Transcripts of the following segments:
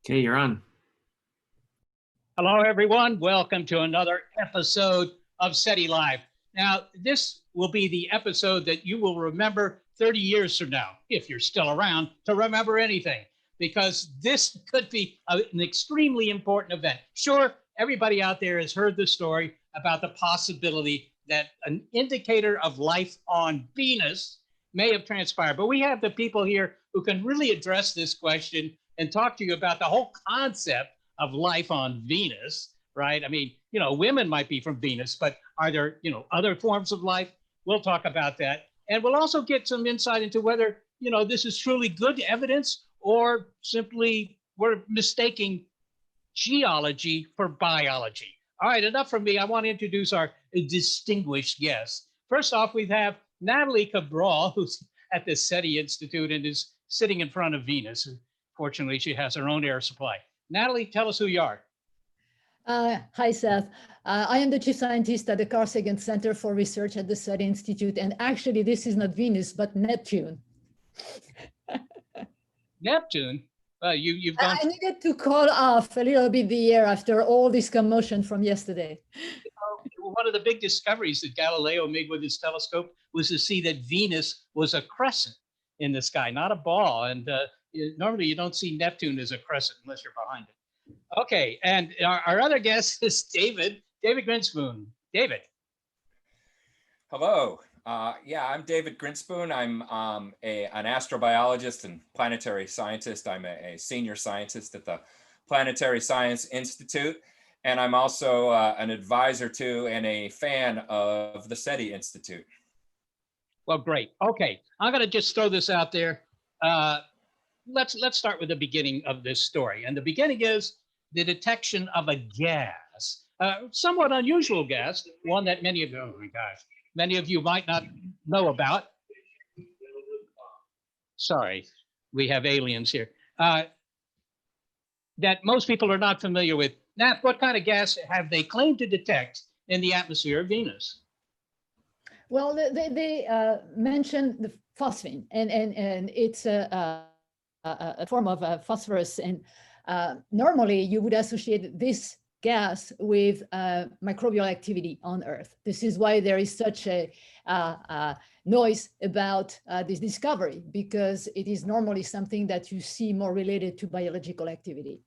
Okay, you're on. Hello, everyone. Welcome to another episode of SETI Live. Now, this will be the episode that you will remember 30 years from now, if you're still around to remember anything, because this could be an extremely important event. Sure, everybody out there has heard the story about the possibility that an indicator of life on Venus may have transpired, but we have the people here who can really address this question and talk to you about the whole concept of life on Venus, right? I mean, women might be from Venus, but are there, other forms of life? We'll talk about that. And we'll also get some insight into whether, this is truly good evidence or simply we're mistaking geology for biology. All right, enough from me. I want to introduce our distinguished guests. First off, we have Nathalie Cabrol, who's at the SETI Institute and is sitting in front of Venus. Fortunately, she has her own air supply. Nathalie, tell us who you are. Hi, Seth. I am the chief scientist at the Carl Sagan Center for Research at the SETI Institute. And actually, this is not Venus, but Neptune. Neptune? You've gone... I needed to call off a little bit the air after all this commotion from yesterday. One of the big discoveries that Galileo made with his telescope was to see that Venus was a crescent in the sky, not a ball. And normally you don't see Neptune as a crescent unless you're behind it. Okay, and our other guest is David Grinspoon. David. Hello. I'm David Grinspoon. I'm an astrobiologist and planetary scientist. I'm a senior scientist at the Planetary Science Institute. And I'm also an advisor to and a fan of the SETI Institute. Well, great. Okay, I'm going to just throw this out there. Let's start with the beginning of this story. And the beginning is the detection of a gas, somewhat unusual gas, one that many of you might not know about. Sorry, we have aliens here. That most people are not familiar with. Nat, what kind of gas have they claimed to detect in the atmosphere of Venus? Well, they mentioned the phosphine, and it's a form of phosphorus. And normally you would associate this gas with microbial activity on Earth. This is why there is such a noise about this discovery, because it is normally something that you see more related to biological activity.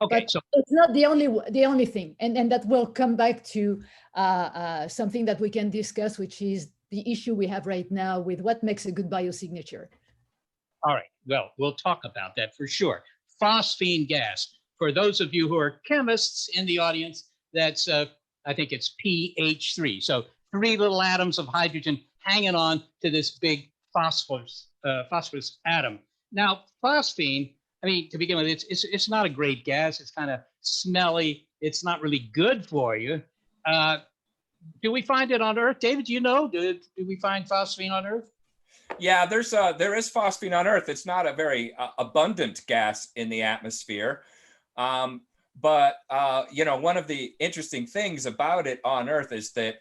Okay, but so it's not the only thing, and that will come back to something that we can discuss, which is the issue we have right now with what makes a good biosignature. All right, well, we'll talk about that for sure. Phosphine gas. For those of you who are chemists in the audience, that's I think it's pH3. So 3 little atoms of hydrogen hanging on to this big phosphorus atom. Now, phosphine, I mean, to begin with, it's not a great gas. It's kind of smelly. It's not really good for you. Do we find it on Earth? David, do you know? Do we find phosphine on Earth? Yeah, there is phosphine on Earth. It's not a very abundant gas in the atmosphere. But one of the interesting things about it on Earth is that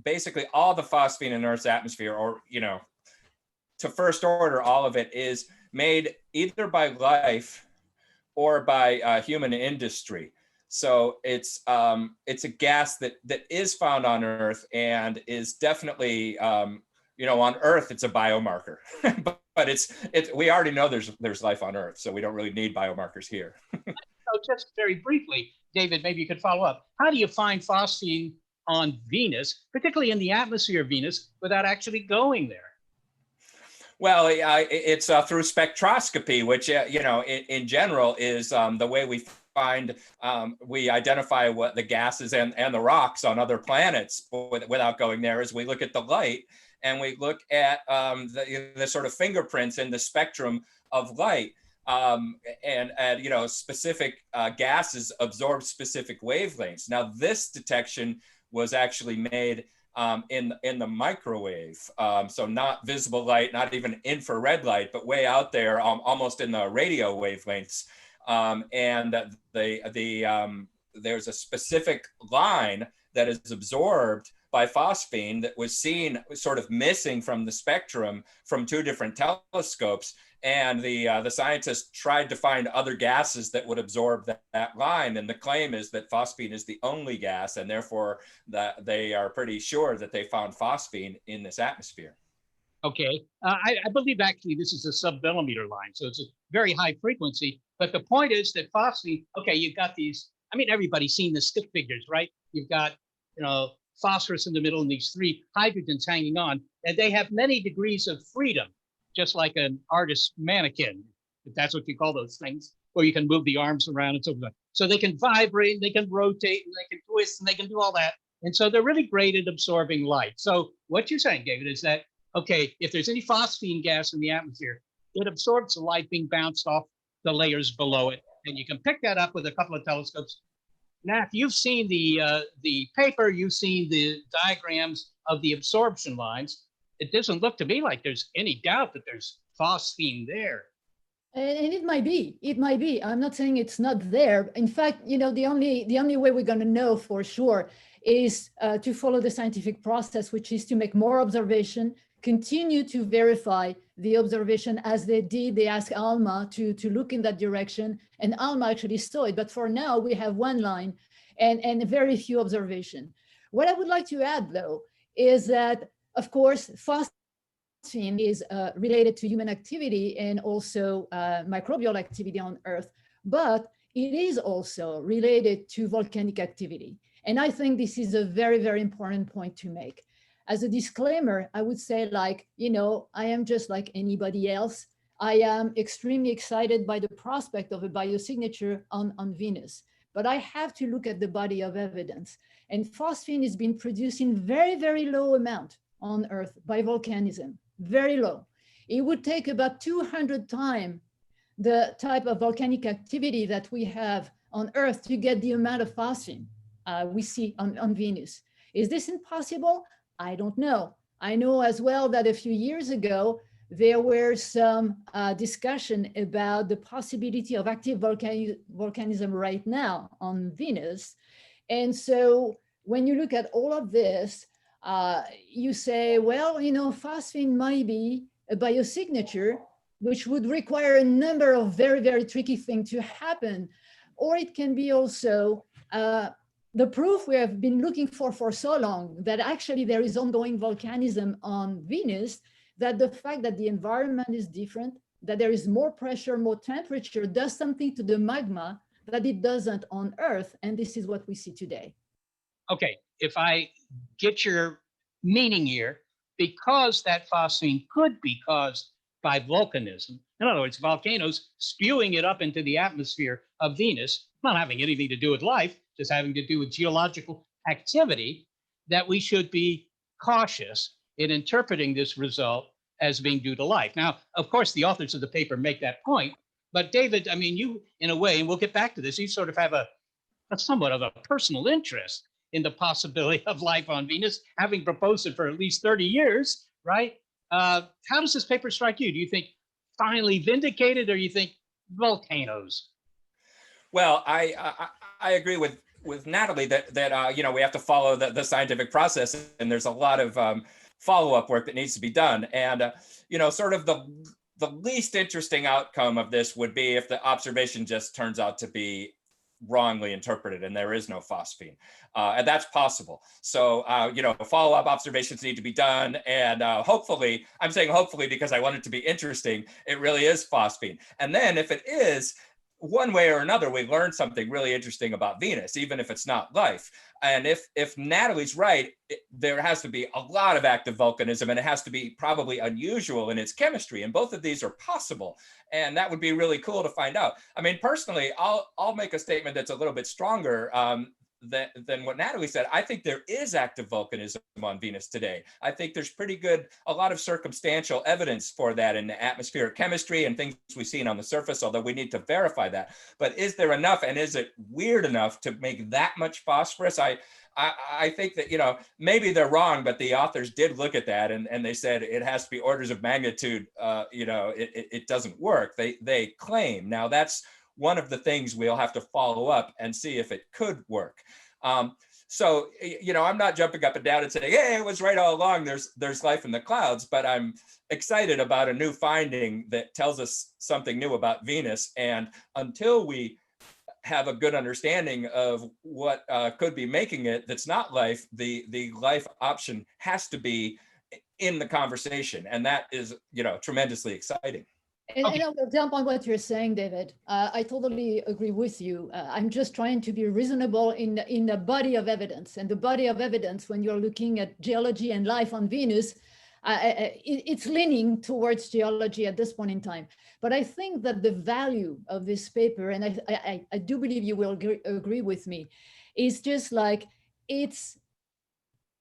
basically all the phosphine in Earth's atmosphere, or, to first order, all of it is made either by life or by human industry. So it's a gas that is found on Earth and is definitely, on Earth, it's a biomarker, but we already know there's life on Earth, so we don't really need biomarkers here. So just very briefly, David, maybe you could follow up. How do you find phosphine on Venus, particularly in the atmosphere of Venus, without actually going there? Well, it's through spectroscopy, which, in general is the way we identify what the gases and the rocks on other planets without going there, is we look at the light and we look at the sort of fingerprints in the spectrum of light. And specific gases absorb specific wavelengths. Now, this detection was actually made in the microwave, so not visible light, not even infrared light, but way out there, almost in the radio wavelengths. And there's a specific line that is absorbed by phosphine that was seen sort of missing from the spectrum from two different telescopes. And the scientists tried to find other gases that would absorb that line. And the claim is that phosphine is the only gas, and therefore that they are pretty sure that they found phosphine in this atmosphere. Okay. I believe actually this is a sub-millimeter line, so it's a very high frequency. But the point is that phosphine, okay, you've got these, I mean, everybody's seen the stick figures, right? You've got, phosphorus in the middle and these three hydrogens hanging on, and they have many degrees of freedom, just like an artist's mannequin, if that's what you call those things, where you can move the arms around and so forth. So they can vibrate, they can rotate, and they can twist, and they can do all that. And so they're really great at absorbing light. So what you're saying, David, is that, okay, if there's any phosphine gas in the atmosphere, it absorbs the light being bounced off the layers below it. And you can pick that up with a couple of telescopes. Nath, you've seen the paper, you've seen the diagrams of the absorption lines. It doesn't look to me like there's any doubt that there's phosphine there. And it might be. I'm not saying it's not there. In fact, the only way we're going to know for sure is to follow the scientific process, which is to make more observation, continue to verify the observation as they did. They asked ALMA to look in that direction, and ALMA actually saw it. But for now, we have one line and very few observation. What I would like to add, though, is that, of course, phosphine is related to human activity and also microbial activity on Earth, but it is also related to volcanic activity. And I think this is a very, very important point to make. As a disclaimer, I would say, I am just like anybody else. I am extremely excited by the prospect of a biosignature on Venus, but I have to look at the body of evidence. And phosphine is being produced in very, very low amount on Earth by volcanism, very low. It would take about 200 times the type of volcanic activity that we have on Earth to get the amount of phosphine we see on Venus. Is this impossible? I don't know. I know as well that a few years ago, there were some discussion about the possibility of active volcanism right now on Venus. And so when you look at all of this, you say, well, phosphine might be a biosignature, which would require a number of very, very tricky things to happen. Or it can be also the proof we have been looking for so long, that actually there is ongoing volcanism on Venus, that the fact that the environment is different, that there is more pressure, more temperature, does something to the magma that it doesn't on Earth. And this is what we see today. Okay, if I get your meaning here, because that phosphine could be caused by volcanism, in other words, volcanoes spewing it up into the atmosphere of Venus, not having anything to do with life, just having to do with geological activity, that we should be cautious in interpreting this result as being due to life. Now, of course, the authors of the paper make that point, but David, I mean, you, in a way, and we'll get back to this, you sort of have a somewhat of a personal interest in the possibility of life on Venus, having proposed it for at least 30 years, right? How does this paper strike you? Do you think finally vindicated, or you think volcanoes? Well, I agree with Nathalie that we have to follow the scientific process, and there's a lot of follow-up work that needs to be done. And sort of the least interesting outcome of this would be if the observation just turns out to be wrongly interpreted and there is no phosphine, and that's possible. So follow-up observations need to be done, and hopefully, I'm saying hopefully because I want it to be interesting, it really is phosphine. And then if it is, one way or another, we learned something really interesting about Venus, even if it's not life. And if Nathalie's right, there has to be a lot of active volcanism, and it has to be probably unusual in its chemistry. And both of these are possible. And that would be really cool to find out. I mean, personally, I'll make a statement that's a little bit stronger than what Nathalie said. I think there is active volcanism on Venus today. I think there's a lot of circumstantial evidence for that in the atmospheric chemistry and things we've seen on the surface, although we need to verify that. But is there enough, and is it weird enough to make that much phosphorus? I think that, maybe they're wrong, but the authors did look at that and they said it has to be orders of magnitude, it doesn't work. They claim. Now that's one of the things we'll have to follow up and see if it could work. So, I'm not jumping up and down and saying, hey, it was right all along. There's life in the clouds, but I'm excited about a new finding that tells us something new about Venus. And until we have a good understanding of what could be making it that's not life, the life option has to be in the conversation. And that is, tremendously exciting. And I will jump on what you're saying, David. I totally agree with you. I'm just trying to be reasonable in the body of evidence. And the body of evidence, when you're looking at geology and life on Venus, it's leaning towards geology at this point in time. But I think that the value of this paper, and I do believe you will agree with me, is just like it's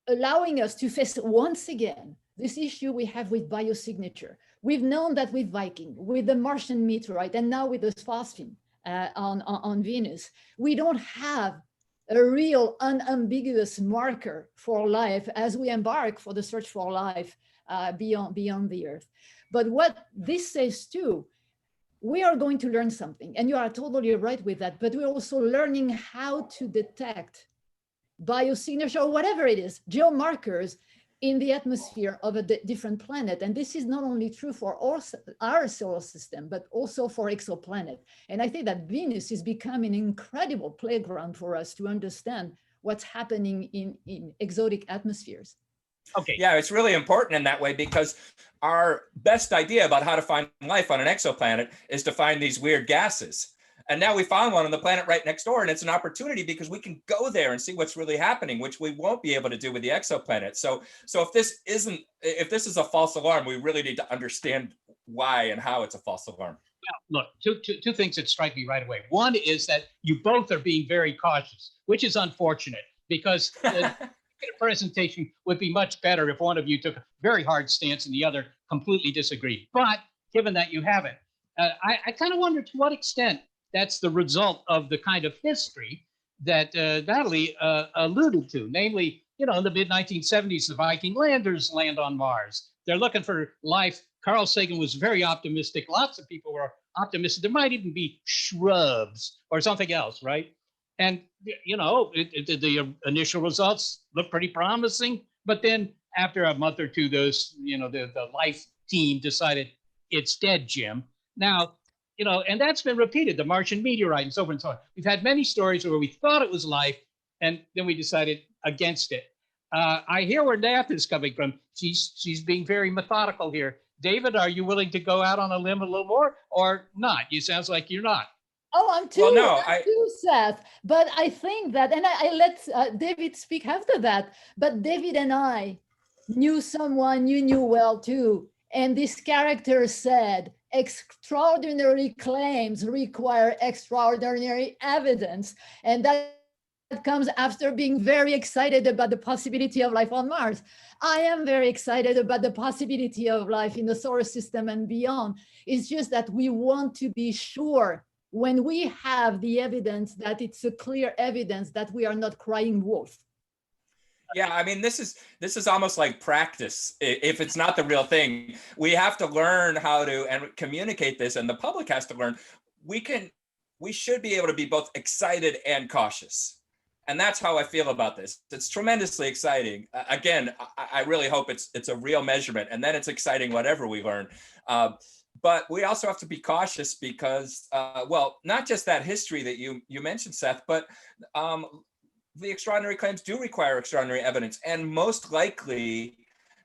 allowing us to face once again this issue we have with biosignature. We've known that with Viking, with the Martian meteorite, and now with the phosphine on Venus, we don't have a real unambiguous marker for life as we embark for the search for life beyond the Earth. But what this says too, we are going to learn something, and you are totally right with that, but we're also learning how to detect biosignature or whatever it is, geomarkers in the atmosphere of a different planet. And this is not only true for our solar system, but also for exoplanet. And I think that Venus is becoming an incredible playground for us to understand what's happening in exotic atmospheres. Okay. Yeah, it's really important in that way, because our best idea about how to find life on an exoplanet is to find these weird gases. And now we found one on the planet right next door, and it's an opportunity because we can go there and see what's really happening, which we won't be able to do with the exoplanet. So if this is a false alarm, we really need to understand why and how it's a false alarm. Well, look, two things that strike me right away. One is that you both are being very cautious, which is unfortunate, because the presentation would be much better if one of you took a very hard stance and the other completely disagreed. But given that you haven't, I kind of wonder to what extent that's the result of the kind of history that Nathalie alluded to. Namely, in the mid-1970s, the Viking landers land on Mars. They're looking for life. Carl Sagan was very optimistic. Lots of people were optimistic. There might even be shrubs or something else, right? And, the initial results look pretty promising. But then after a month or two, the life team decided it's dead, Jim. Now, and that's been repeated, the Martian meteorite and so forth and so on. We've had many stories where we thought it was life, and then we decided against it. I hear where Nath is coming from. She's being very methodical here. David, are you willing to go out on a limb a little more or not? You sounds like you're not. Oh, I'm too, too Seth. But I think that, and I let David speak after that, but David and I knew someone you knew well too. And this character said, extraordinary claims require extraordinary evidence. And that comes after being very excited about the possibility of life on Mars. I am very excited about the possibility of life in the solar system and beyond. It's just that we want to be sure when we have the evidence that it's a clear evidence that we are not crying wolf. Yeah, I mean, this is almost like practice. If it's not the real thing, we have to learn how to and communicate this, and the public has to learn. We should be able to be both excited and cautious, and that's how I feel about this. It's tremendously exciting. Again, I really hope it's a real measurement, and then it's exciting whatever we learn. But we also have to be cautious because, not just that history that you mentioned, Seth, but the extraordinary claims do require extraordinary evidence, and most likely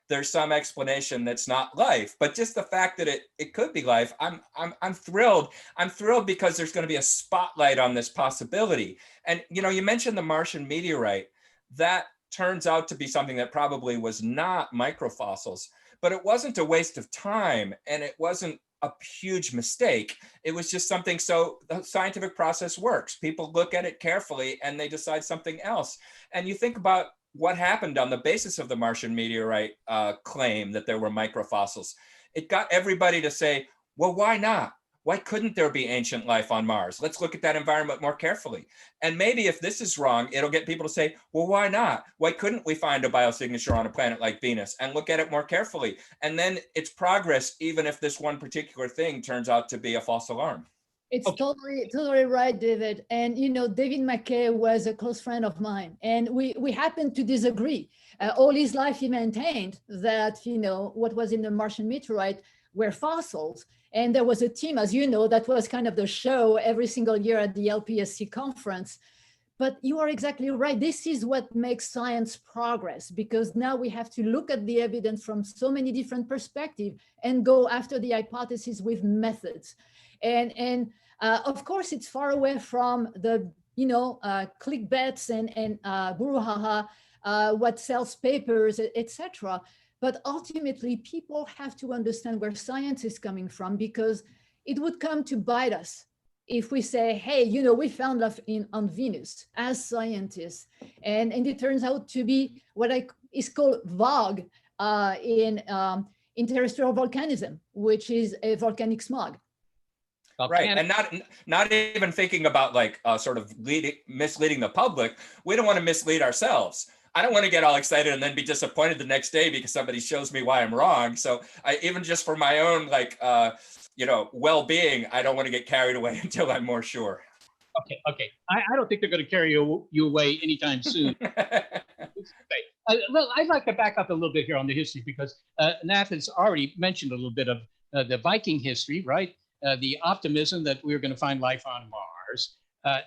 there's some explanation that's not life. But just the fact that it could be life, I'm thrilled. I'm thrilled because there's going to be a spotlight on this possibility. And you mentioned the Martian meteorite. That turns out to be something that probably was not microfossils, but it wasn't a waste of time, and it wasn't a huge mistake. It was just something. So the scientific process works. People look at it carefully and they decide something else. And you think about what happened on the basis of the Martian meteorite claim that there were microfossils. It got everybody to say, well, why not? Why couldn't there be ancient life on Mars? Let's look at that environment more carefully. And maybe if this is wrong, it'll get people to say, well, why not? Why couldn't we find a biosignature on a planet like Venus and look at it more carefully? And then it's progress, even if this one particular thing turns out to be a false alarm. It's Okay. totally right, David. And David McKay was a close friend of mine, and we happened to disagree. All his life, he maintained that what was in the Martian meteorite were fossils, and there was a team, as you know, that was kind of the show every single year at the LPSC conference. But you are exactly right. This is what makes science progress, because now we have to look at the evidence from so many different perspectives and go after the hypothesis with methods. And of course, it's far away from the clickbaits and brouhaha, what sells papers, etc. But ultimately, people have to understand where science is coming from, because it would come to bite us if we say, hey, we found life on Venus as scientists, and it turns out to be what is called VOG in terrestrial volcanism, which is a volcanic smog. Right, and not even thinking about like sort of misleading the public. We don't want to mislead ourselves. I don't want to get all excited and then be disappointed the next day because somebody shows me why I'm wrong. So even just for my own well-being, I don't want to get carried away until I'm more sure. Okay. I don't think they're going to carry you away anytime soon. Well, I'd like to back up a little bit here on the history, because Nath has already mentioned a little bit of the Viking history, right? The optimism that we're going to find life on Mars,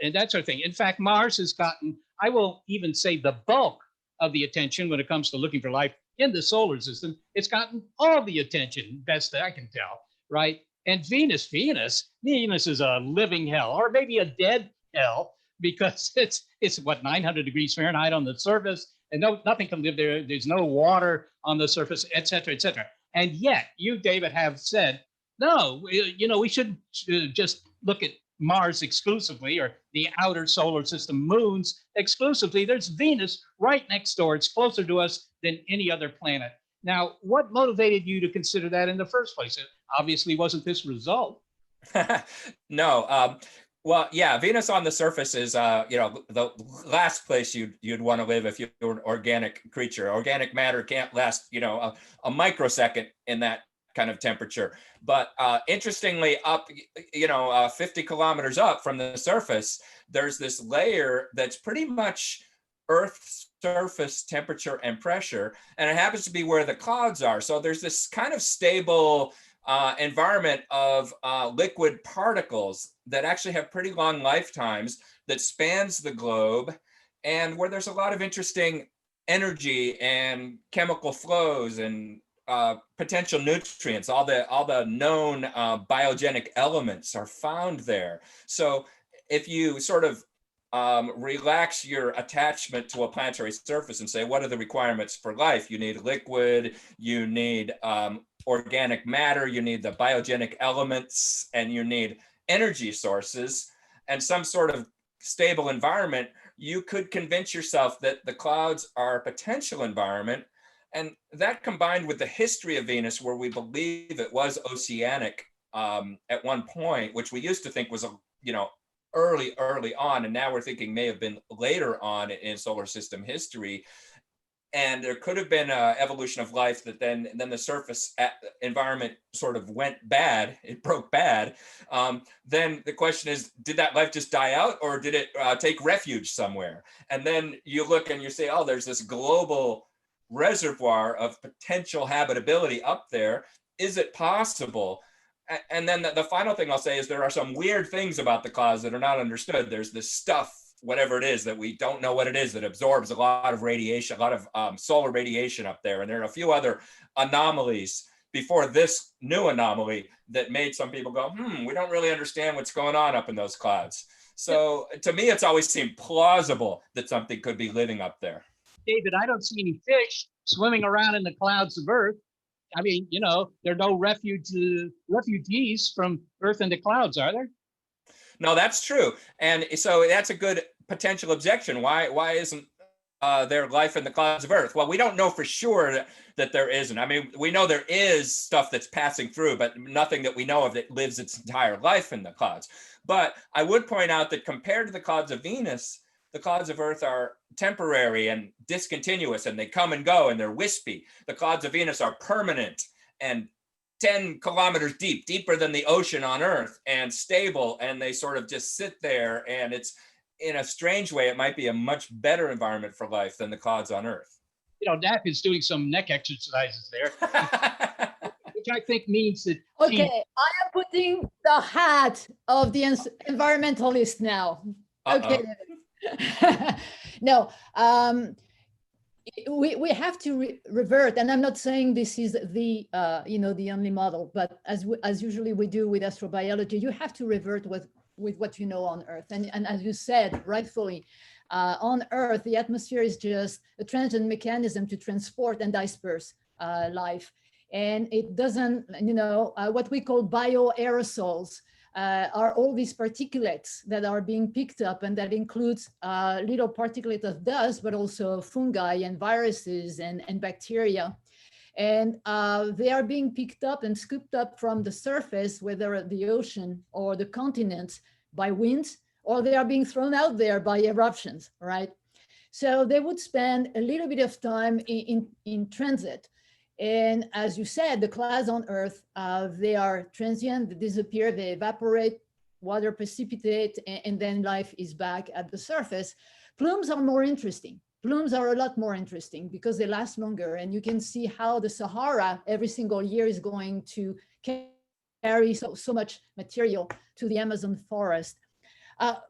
and that sort of thing. In fact, Mars has gotten, I will even say, the bulk of the attention when it comes to looking for life in the solar system. It's gotten all the attention, best I can tell, right? And Venus is a living hell, or maybe a dead hell, because it's what, 900 degrees Fahrenheit on the surface, and nothing can live there. There's no water on the surface, et cetera, et cetera. And yet, you, David, have said, no, we shouldn't just look at Mars exclusively, or the outer solar system moons exclusively. There's Venus right next door. It's closer to us than any other planet. Now, what motivated you to consider that in the first place? It obviously wasn't this result. No. Well, yeah, Venus on the surface is, the last place you'd want to live if you're an organic creature. Organic matter can't last, a microsecond in that kind of temperature. But interestingly, up, 50 kilometers up from the surface, there's this layer that's pretty much Earth's surface temperature and pressure, and it happens to be where the clouds are. So there's this kind of stable environment of liquid particles that actually have pretty long lifetimes, that spans the globe, and where there's a lot of interesting energy and chemical flows and potential nutrients. All the known biogenic elements are found there. So if you sort of relax your attachment to a planetary surface and say, what are the requirements for life? You need liquid, you need organic matter, you need the biogenic elements, and you need energy sources and some sort of stable environment. You could convince yourself that the clouds are a potential environment. And that, combined with the history of Venus, where we believe it was oceanic at one point, which we used to think was, early on, and now we're thinking may have been later on in solar system history. And there could have been an evolution of life that then the surface environment sort of went bad. It broke bad. Then the question is, did that life just die out, or did it take refuge somewhere? And then you look and you say, oh, there's this global reservoir of potential habitability up there. Is it possible? And then the final thing I'll say is there are some weird things about the clouds that are not understood. There's this stuff, whatever it is, that we don't know what it is, that absorbs a lot of radiation, a lot of solar radiation up there. And there are a few other anomalies before this new anomaly that made some people go, we don't really understand what's going on up in those clouds. So to me, it's always seemed plausible that something could be living up there. David, I don't see any fish swimming around in the clouds of Earth. I mean, there are no refugees from Earth into clouds, are there? No, that's true. And so that's a good potential objection. Why isn't there life in the clouds of Earth? Well, we don't know for sure that there isn't. I mean, we know there is stuff that's passing through, but nothing that we know of that lives its entire life in the clouds. But I would point out that compared to the clouds of Venus, the clouds of Earth are temporary and discontinuous, and they come and go, and they're wispy. The clouds of Venus are permanent and 10 kilometers deep, deeper than the ocean on Earth, and stable, and they sort of just sit there, and it's, in a strange way, it might be a much better environment for life than the clouds on Earth. You know, Nap is doing some neck exercises there, which I think means that Okay, I am putting the hat of the environmentalist now. Okay. No, we have to revert, and I'm not saying this is the the only model, but as usually we do with astrobiology, you have to revert with what you know on Earth, and as you said rightfully, on Earth the atmosphere is just a transient mechanism to transport and disperse life, and it doesn't, what we call bioaerosols are all these particulates that are being picked up, and that includes little particulates of dust, but also fungi and viruses and bacteria. And they are being picked up and scooped up from the surface, whether the ocean or the continents, by winds, or they are being thrown out there by eruptions, right? So they would spend a little bit of time in transit. And as you said, the clouds on Earth, they are transient, they disappear, they evaporate, water precipitate, and then life is back at the surface. Plumes are more interesting. Plumes are a lot more interesting because they last longer, and you can see how the Sahara every single year is going to carry so much material to the Amazon forest.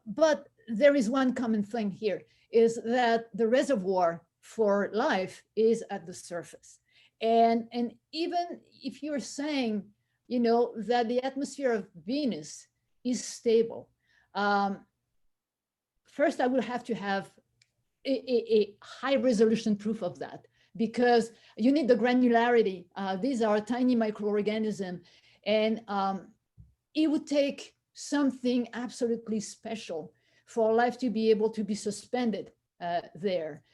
But there is one common thing here, is that the reservoir for life is at the surface. And even if you're saying, that the atmosphere of Venus is stable, first I will have to have a high resolution proof of that, because you need the granularity. These are tiny microorganisms, and it would take something absolutely special for life to be able to be suspended there.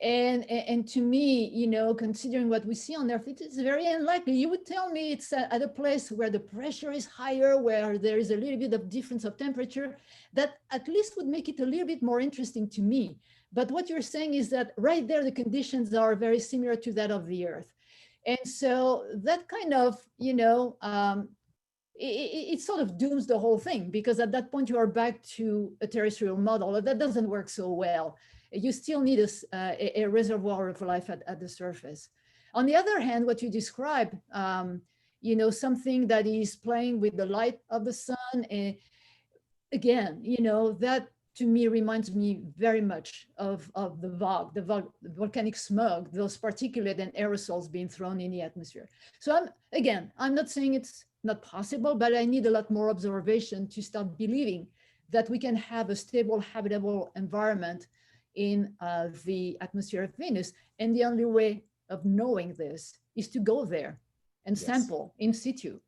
And to me, considering what we see on Earth, it is very unlikely. You would tell me it's at a place where the pressure is higher, where there is a little bit of difference of temperature, that at least would make it a little bit more interesting to me. But what you're saying is that right there, the conditions are very similar to that of the Earth. And so that kind of, it sort of dooms the whole thing, because at that point you are back to a terrestrial model. That doesn't work so well. You still need a reservoir of life at the surface. On the other hand, what you describe, something that is playing with the light of the sun, again, that to me reminds me very much of the VOG, the volcanic smog, those particulate and aerosols being thrown in the atmosphere. So I'm not saying it's not possible, but I need a lot more observation to start believing that we can have a stable, habitable environment in the atmosphere of Venus. And the only way of knowing this is to go there and sample in situ.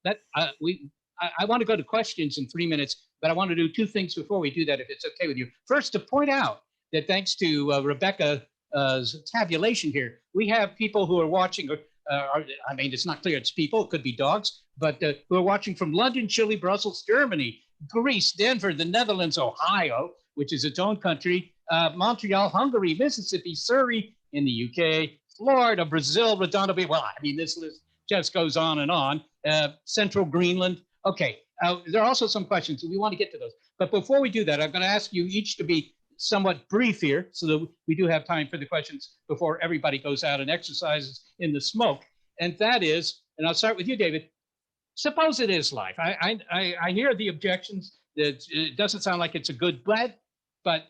That I want to go to questions in 3 minutes, but I want to do two things before we do that, if it's okay with you. First, to point out that thanks to Rebecca's tabulation here, we have people who are watching, it's not clear it's people, it could be dogs, but who are watching from London, Chile, Brussels, Germany, Greece, Denver, the Netherlands, Ohio, which is its own country, Montreal, Hungary, Mississippi, Surrey in the UK, Florida, Brazil, Redondo Beach. Well, this list just goes on and on. Central Greenland. Okay, there are also some questions, and we want to get to those. But before we do that, I'm going to ask you each to be somewhat brief here, so that we do have time for the questions before everybody goes out and exercises in the smoke. And that is, and I'll start with you, David. Suppose it is life. I hear the objections that it doesn't sound like it's a good bet, but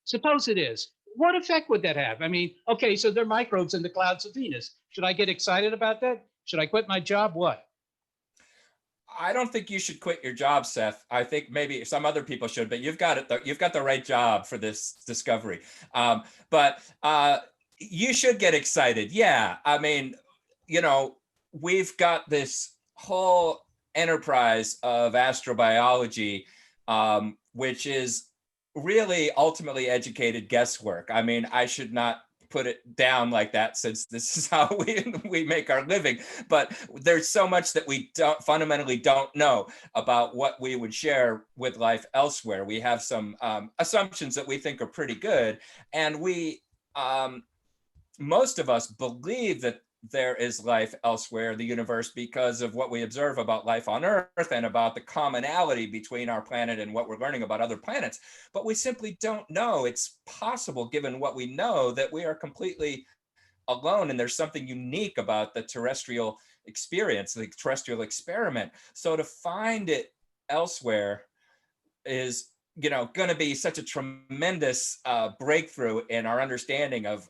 suppose it is. What effect would that have? Okay, so there are microbes in the clouds of Venus. Should I get excited about that? Should I quit my job? What? I don't think you should quit your job, Seth. I think maybe some other people should, but you've got it. You've got the right job for this discovery. But you should get excited. Yeah, we've got this whole enterprise of astrobiology, which is really ultimately educated guesswork. I should not put it down like that, since this is how we make our living, but there's so much that we fundamentally don't know about what we would share with life elsewhere. We have some assumptions that we think are pretty good, and we most of us believe that there is life elsewhere in the universe because of what we observe about life on Earth and about the commonality between our planet and what we're learning about other planets. But we simply don't know. It's possible, given what we know, that we are completely alone, and there's something unique about the terrestrial experience, the terrestrial experiment. So to find it elsewhere is, going to be such a tremendous breakthrough in our understanding of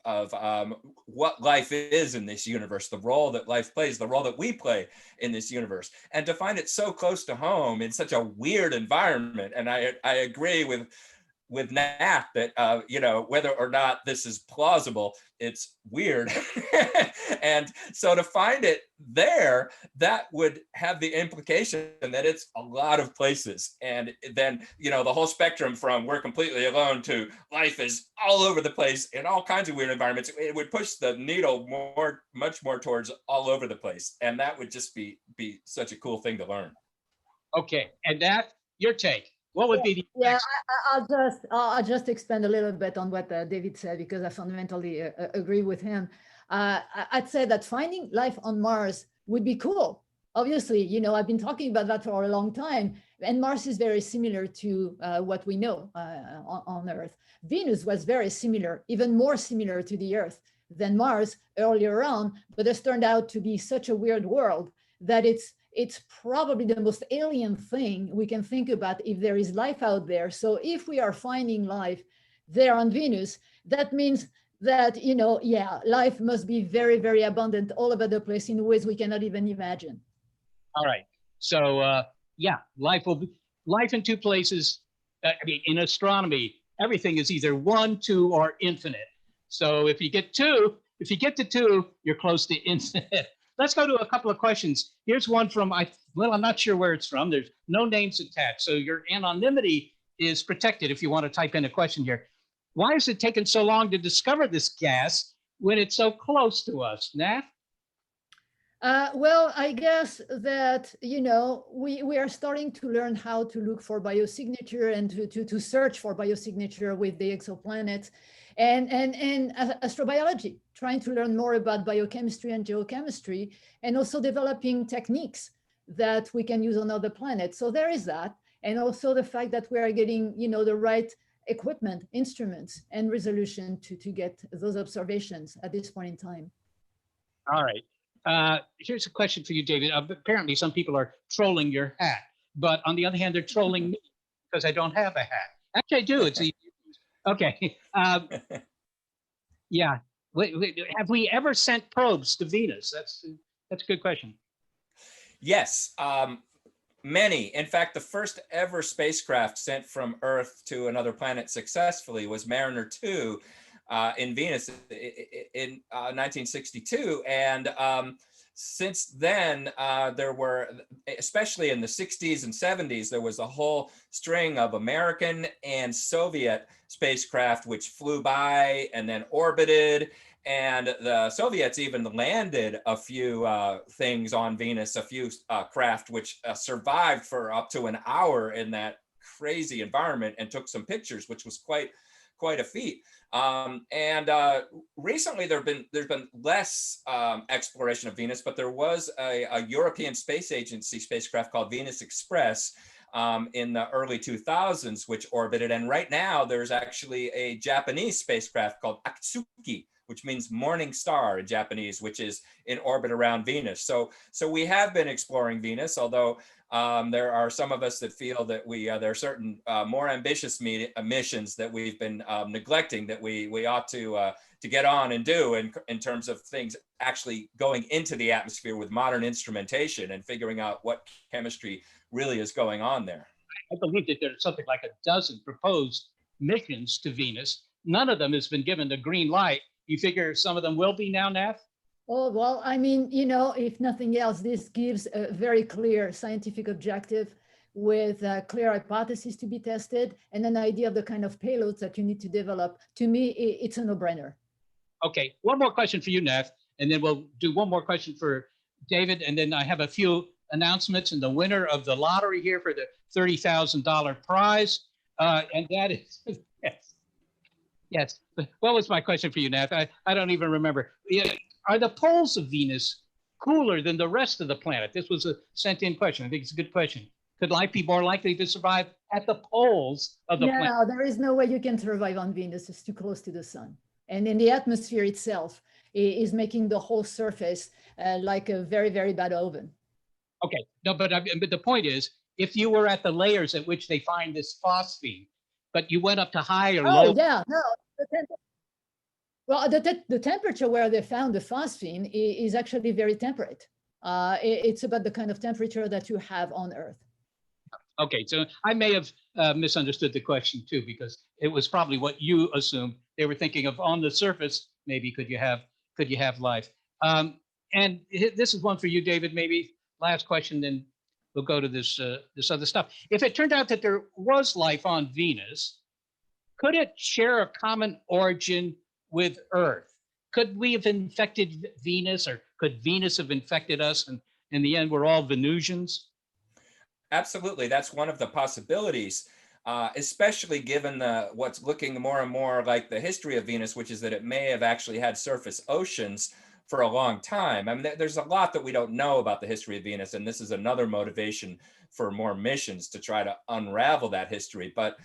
what life is in this universe, the role that life plays, the role that we play in this universe, and to find it so close to home in such a weird environment. And I agree with Nat that whether or not this is plausible, it's weird. And so to find it there, that would have the implication that it's a lot of places. And then, the whole spectrum from we're completely alone to life is all over the place in all kinds of weird environments, it would push the needle much more towards all over the place. And that would just be such a cool thing to learn. Okay, and Nat, your take. What would be the next? I'll just expand a little bit on what David said, because I fundamentally agree with him. I'd say that finding life on Mars would be cool. Obviously, I've been talking about that for a long time, and Mars is very similar to what we know on Earth. Venus was very similar, even more similar to the Earth than Mars earlier on, but it's turned out to be such a weird world that it's probably the most alien thing we can think about if there is life out there. So if we are finding life there on Venus, that means that, life must be very, very abundant all over the place in ways we cannot even imagine. All right. So, life in two places. In astronomy, everything is either 1, 2, or infinite. So if you get to 2, you're close to infinite. Let's go to a couple of questions. Here's one from, I'm not sure where it's from. There's no names attached. So your anonymity is protected if you want to type in a question here. Why has it taken so long to discover this gas when it's so close to us, Nat? Well, I guess that, we are starting to learn how to look for biosignature and to search for biosignature with the exoplanets and astrobiology, trying to learn more about biochemistry and geochemistry, and also developing techniques that we can use on other planets. So there is that. And also the fact that we are getting, the right equipment, instruments, and resolution to get those observations at this point in time. All right. Here's a question for you, David. Apparently, some people are trolling your hat, but on the other hand, they're trolling me because I don't have a hat. Actually, I do. It's easy. Okay. Yeah. Have we ever sent probes to Venus? That's a good question. Yes. Many. In fact, the first ever spacecraft sent from Earth to another planet successfully was Mariner 2 in Venus in 1962. And since then, there were, especially in the 60s and 70s, there was a whole string of American and Soviet spacecraft which flew by and then orbited. And the Soviets even landed a few things on Venus, a few craft which survived for up to an hour in that crazy environment and took some pictures, which was quite a feat. Recently there's been less exploration of Venus, but there was a European Space Agency spacecraft called Venus Express in the early 2000s, which orbited. And right now there's actually a Japanese spacecraft called Akatsuki, which means morning star in Japanese, which is in orbit around Venus. So we have been exploring Venus, although there are some of us that feel that there are certain more ambitious missions that we've been neglecting that we ought to get on and do in terms of things actually going into the atmosphere with modern instrumentation and figuring out what chemistry really is going on there. I believe that there's something like a dozen proposed missions to Venus. None of them has been given the green light. You figure some of them will be now, Nath? Oh, well, I mean, if nothing else, this gives a very clear scientific objective with clear hypotheses to be tested and an idea of the kind of payloads that you need to develop. To me, it's a no-brainer. Okay, one more question for you, Nath, and then we'll do one more question for David, and then I have a few announcements, and the winner of the lottery here for the $30,000 prize, and that is, yes. What was my question for you, Nath? I don't even remember. Yeah. are the poles of Venus cooler than the rest of the planet? This was a sent-in question. I think it's a good question. Could life be more likely to survive at the poles of the planet? No, there is no way you can survive on Venus. It's too close to the sun. And then the atmosphere itself is making the whole surface like a very, very bad oven. Okay, no, but the point is, if you were at the layers at which they find this phosphine, but you went up to high or low. Oh, yeah, no. Well, the temperature where they found the phosphine is actually very temperate. It's about the kind of temperature that you have on Earth. Okay, so I may have misunderstood the question too, because it was probably what you assumed. They were thinking of on the surface, maybe could you have life? And this is one for you, David. Maybe last question, then we'll go to this other stuff. If it turned out that there was life on Venus, could it share a common origin with Earth? Could we have infected Venus, or could Venus have infected us? And in the end, we're all Venusians? Absolutely, that's one of the possibilities, especially given what's looking more and more like the history of Venus, which is that it may have actually had surface oceans for a long time. I mean, there's a lot that we don't know about the history of Venus, and this is another motivation for more missions to try to unravel that history. But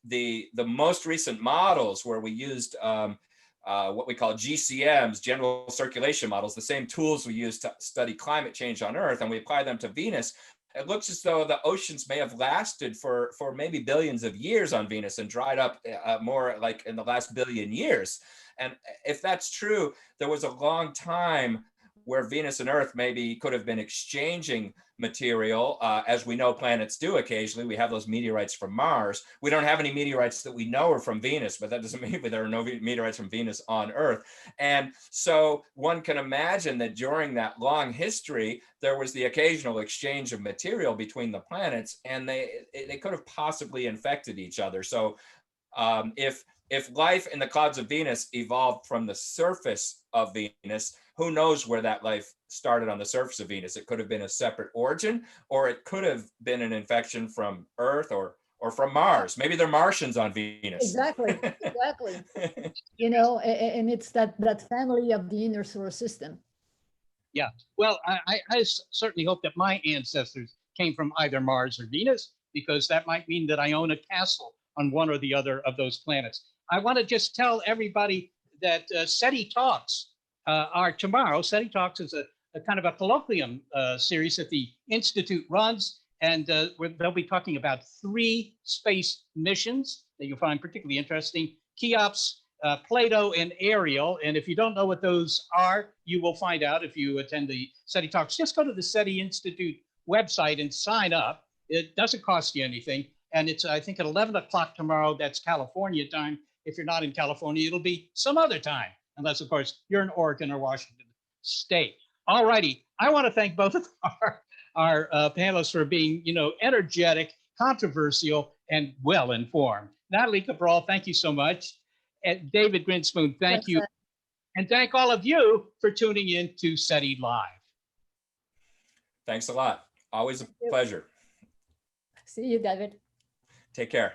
the most recent models where we used what we call GCMs, general circulation models, the same tools we use to study climate change on Earth, and we apply them to Venus, it looks as though the oceans may have lasted for maybe billions of years on Venus and dried up more like in the last billion years. And if that's true, there was a long time where Venus and Earth maybe could have been exchanging material, as we know planets do occasionally. We have those meteorites from Mars. We don't have any meteorites that we know are from Venus, but that doesn't mean there are no meteorites from Venus on Earth. And so one can imagine that during that long history, there was the occasional exchange of material between the planets, and they could have possibly infected each other. So if life in the clouds of Venus evolved from the surface of Venus, who knows where that life started on the surface of Venus? It could have been a separate origin, or it could have been an infection from Earth or from Mars. Maybe they're Martians on Venus. Exactly, exactly. You know, and it's that family of the inner solar system. Yeah, well, I certainly hope that my ancestors came from either Mars or Venus, because that might mean that I own a castle on one or the other of those planets. I want to just tell everybody that SETI Talks are tomorrow. SETI Talks is a kind of a colloquium series that the Institute runs, and they'll be talking about 3 space missions that you'll find particularly interesting: Cheops, Plato, and Ariel. And if you don't know what those are, you will find out if you attend the SETI Talks. Just go to the SETI Institute website and sign up. It doesn't cost you anything. And it's, I think, at 11 o'clock tomorrow. That's California time. If you're not in California, it'll be some other time, unless, of course, you're in Oregon or Washington State. All righty. I want to thank both of our panelists for being, energetic, controversial, and well-informed. Nathalie Cabrol, thank you so much. And David Grinspoon, thank you. And thank all of you for tuning in to SETI Live. Thanks a lot. Always a pleasure. See you, David. Take care.